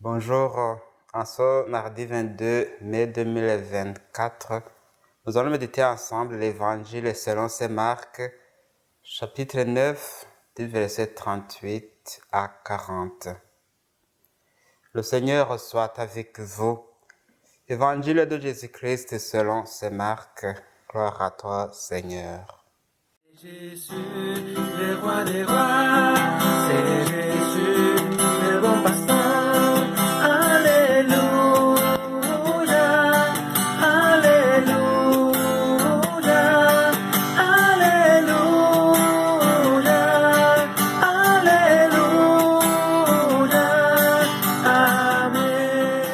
Bonjour, en ce mardi 22 mai 2024, nous allons méditer ensemble l'Évangile selon saint Marc, chapitre 9, du verset 38 à 40. Le Seigneur soit avec vous. Évangile de Jésus-Christ selon saint Marc. Gloire à toi, Seigneur. Jésus, le roi des rois, c'est Jésus, le bon pasteur. Alléluia, Alléluia, Alléluia, Alléluia, Amen.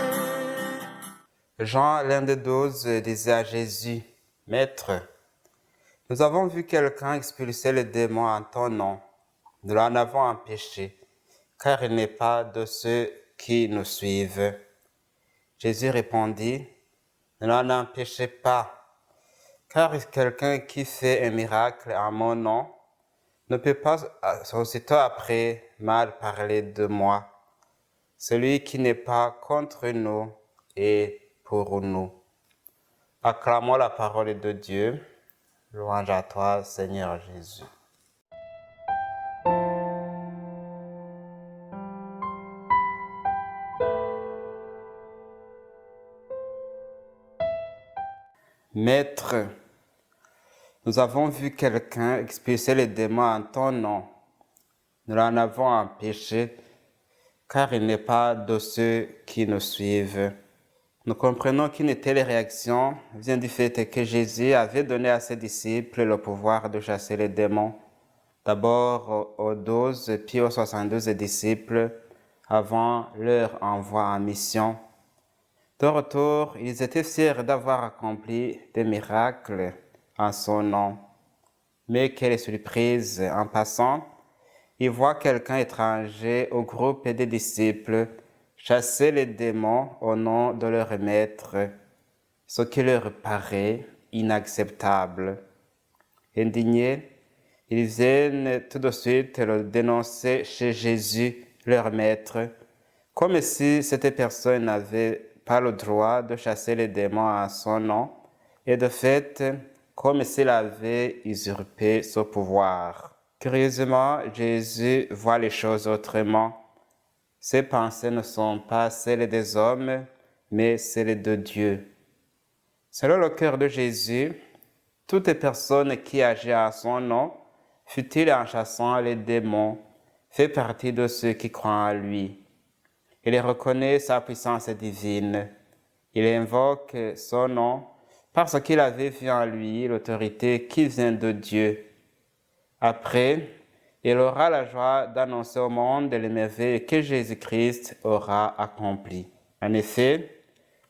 Jean, l'un des 12, disait à Jésus, « Maître, nous avons vu quelqu'un expulser les démons en ton nom. Nous l'en avons empêché, car il n'est pas de ceux qui nous suivent. » Jésus répondit, « Ne l'en empêchez pas, car quelqu'un qui fait un miracle en mon nom ne peut pas aussitôt après mal parler de moi. Celui qui n'est pas contre nous est pour nous. » Acclamons la parole de Dieu. Louange à toi, Seigneur Jésus. Maître, nous avons vu quelqu'un expulser les démons en ton nom. Nous l'en avons empêché, car il n'est pas de ceux qui nous suivent. Nous comprenons qu'une telle réaction vient du fait que Jésus avait donné à ses disciples le pouvoir de chasser les démons. D'abord aux 12 puis aux 72 disciples avant leur envoi en mission. De retour, ils étaient fiers d'avoir accompli des miracles en son nom. Mais quelle surprise, en passant, ils voient quelqu'un étranger au groupe des disciples chasser les démons au nom de leur maître, ce qui leur paraît inacceptable. Indignés, ils viennent tout de suite le dénoncer chez Jésus, leur maître, comme si cette personne n'avait pas le droit de chasser les démons en son nom, et de fait, comme s'il avait usurpé ce pouvoir. Curieusement, Jésus voit les choses autrement. Ses pensées ne sont pas celles des hommes, mais celles de Dieu. Selon le cœur de Jésus, toute personne qui agit en son nom, fût-il en chassant les démons, fait partie de ceux qui croient en lui. Il reconnaît sa puissance divine. Il invoque son nom parce qu'il avait vu en lui l'autorité qui vient de Dieu. Après, il aura la joie d'annoncer au monde les merveilles que Jésus-Christ aura accomplies. En effet,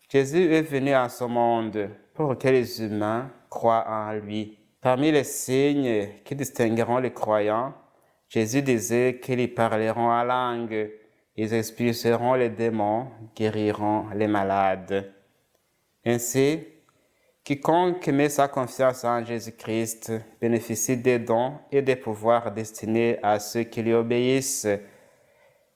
Jésus est venu en ce monde pour que les humains croient en lui. Parmi les signes qui distingueront les croyants, Jésus disait qu'ils parleront en langue, ils expulseront les démons, guériront les malades. Ainsi, quiconque met sa confiance en Jésus-Christ bénéficie des dons et des pouvoirs destinés à ceux qui lui obéissent.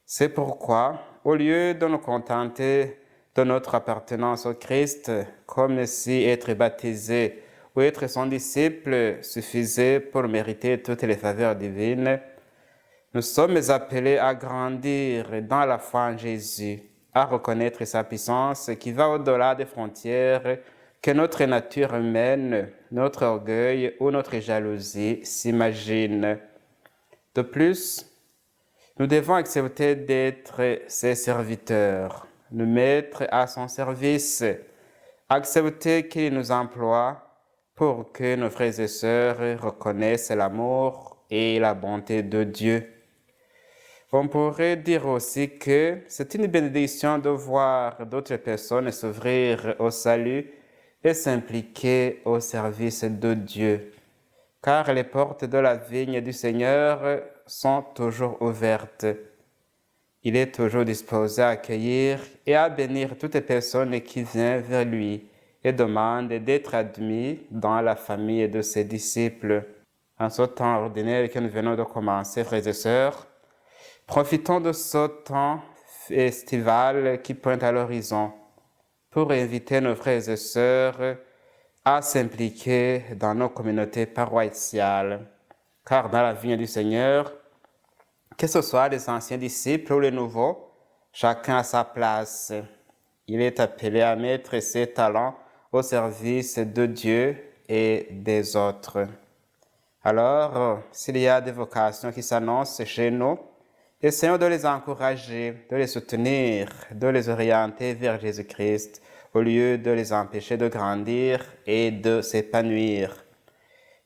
C'est pourquoi, au lieu de nous contenter de notre appartenance au Christ, comme si être baptisé ou être son disciple suffisait pour mériter toutes les faveurs divines, nous sommes appelés à grandir dans la foi en Jésus, à reconnaître sa puissance qui va au-delà des frontières que notre nature humaine, notre orgueil ou notre jalousie s'imaginent. De plus, nous devons accepter d'être ses serviteurs, nous mettre à son service, accepter qu'il nous emploie pour que nos frères et sœurs reconnaissent l'amour et la bonté de Dieu. On pourrait dire aussi que c'est une bénédiction de voir d'autres personnes s'ouvrir au salut et s'impliquer au service de Dieu, car les portes de la vigne du Seigneur sont toujours ouvertes. Il est toujours disposé à accueillir et à bénir toute personne qui vient vers lui et demande d'être admis dans la famille de ses disciples. En ce temps ordinaire que nous venons de commencer, frères et sœurs, profitons de ce temps festival qui pointe à l'horizon pour inviter nos frères et sœurs à s'impliquer dans nos communautés paroissiales. Car dans la vigne du Seigneur, que ce soit les anciens disciples ou les nouveaux, chacun a sa place. Il est appelé à mettre ses talents au service de Dieu et des autres. Alors, s'il y a des vocations qui s'annoncent chez nous, essayons de les encourager, de les soutenir, de les orienter vers Jésus-Christ, au lieu de les empêcher de grandir et de s'épanouir.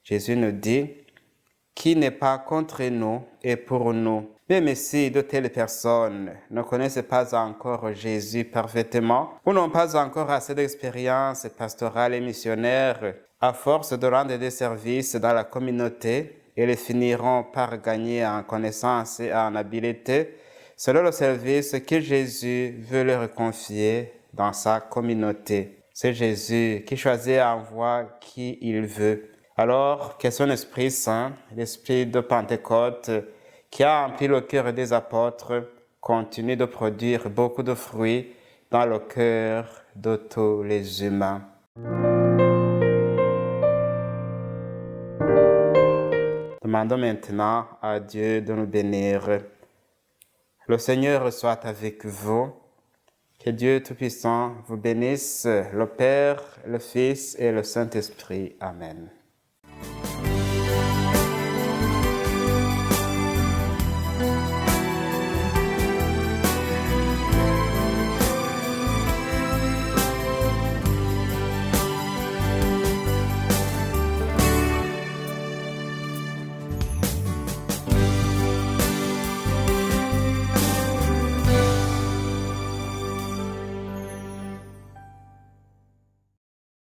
Jésus nous dit, qui n'est pas contre nous et pour nous. Même si de telles personnes ne connaissent pas encore Jésus parfaitement ou n'ont pas encore assez d'expérience pastorale et missionnaire, à force de rendre des services dans la communauté, ils finiront par gagner en connaissance et en habileté selon le service que Jésus veut leur confier dans sa communauté. C'est Jésus qui choisit et envoie qui il veut. Alors, que son Esprit Saint, l'Esprit de Pentecôte, qui a empli le cœur des apôtres, continue de produire beaucoup de fruits dans le cœur de tous les humains. Demandons maintenant à Dieu de nous bénir. Le Seigneur soit avec vous. Que Dieu Tout-Puissant vous bénisse, le Père, le Fils et le Saint-Esprit. Amen.